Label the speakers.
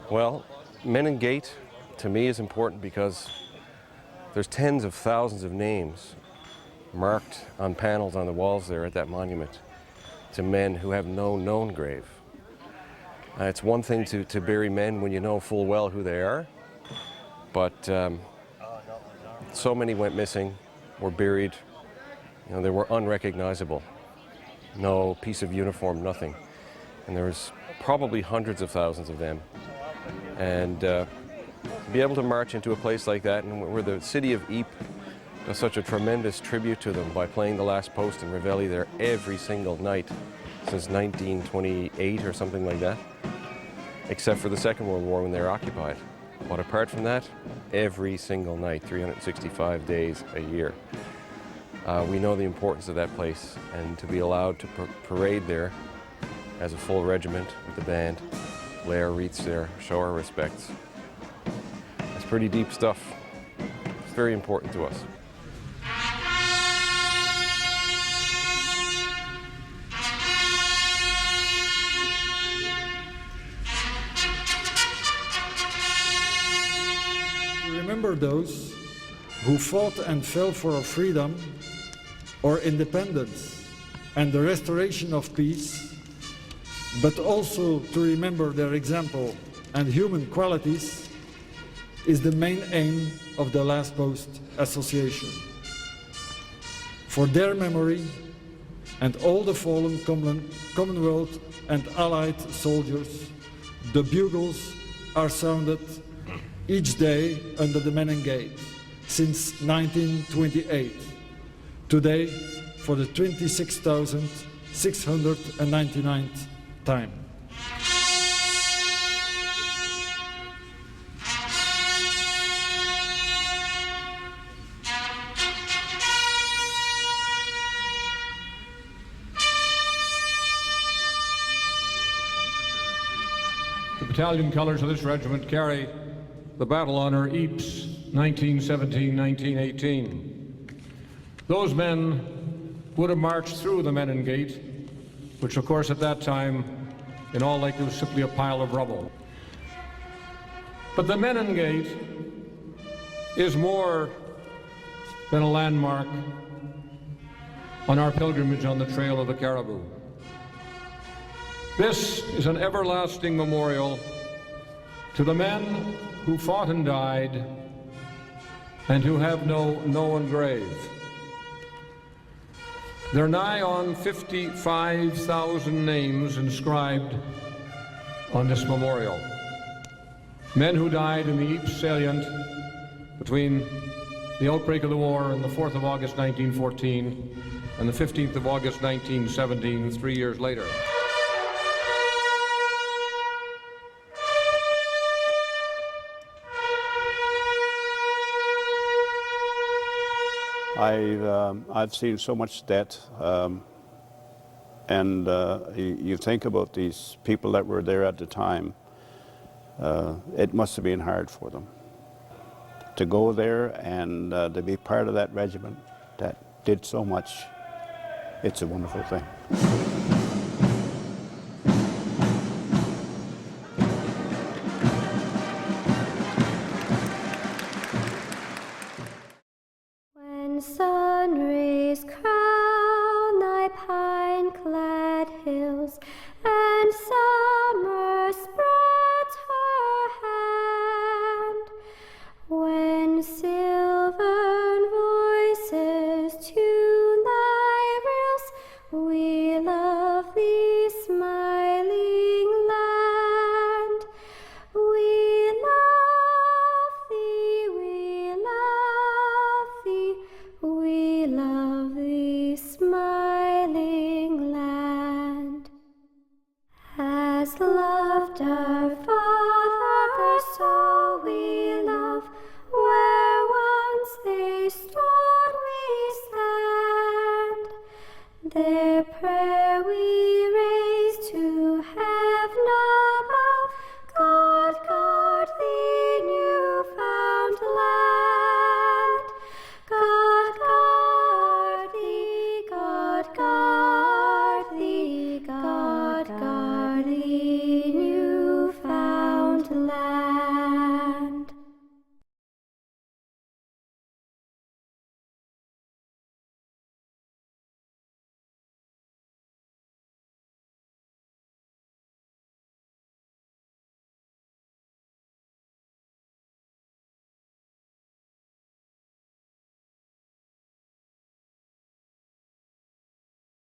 Speaker 1: Well, Menin Gate to me is important because there's tens of thousands of names marked on panels on the walls there at that monument to men who have no known grave. It's one thing to bury men when you know full well who they are, but so many went missing, were buried, they were unrecognizable. No piece of uniform, nothing. And there was probably hundreds of thousands of them. And to be able to march into a place like that, and where the city of Ypres does such a tremendous tribute to them by playing the last post in Reveille there every single night since 1928 or something like that, except for the Second World War when they were occupied. But apart from that, every single night, 365 days a year. We know the importance of that place, and to be allowed to parade there as a full regiment with the band, lay our wreaths there, show our respects. It's pretty deep stuff. It's very important to us.
Speaker 2: Remember those who fought and fell for our freedom or independence and the restoration of peace, but also to remember their example and human qualities is the main aim of the Last Post Association. For their memory and all the fallen Commonwealth and Allied soldiers, the bugles are sounded each day under the Menin Gate since 1928. Today, for the 26,699th time.
Speaker 3: The battalion colors of this regiment carry the battle honor Ypres 1917-1918. Those men would have marched through the Menin Gate, which of course at that time in all likelihood was simply a pile of rubble. But the Menin Gate is more than a landmark on our pilgrimage on the Trail of the Caribou. This is an everlasting memorial to the men who fought and died and who have no known grave. There are nigh on 55,000 names inscribed on this memorial. Men who died in the Ypres salient between the outbreak of the war on the 4th of August 1914 and the 15th of August 1917, 3 years later.
Speaker 4: I've seen so much death, and you think about these people that were there at the time. It must have been hard for them to go there and to be part of that regiment that did so much. It's a wonderful thing.
Speaker 5: Sun rays crown thy pine-clad hills, and summer spreads her hand. When silvern voices tune thy rills, we love thee, smiling land. We love thee, we love thee, we love thee, smiling land. As loved our Father, so we love. Where once they stood, we stand. Their prayer we raise to heaven above. God guard thee, new-found land. God guard thee, God guard thee, God guard thee, new-found land.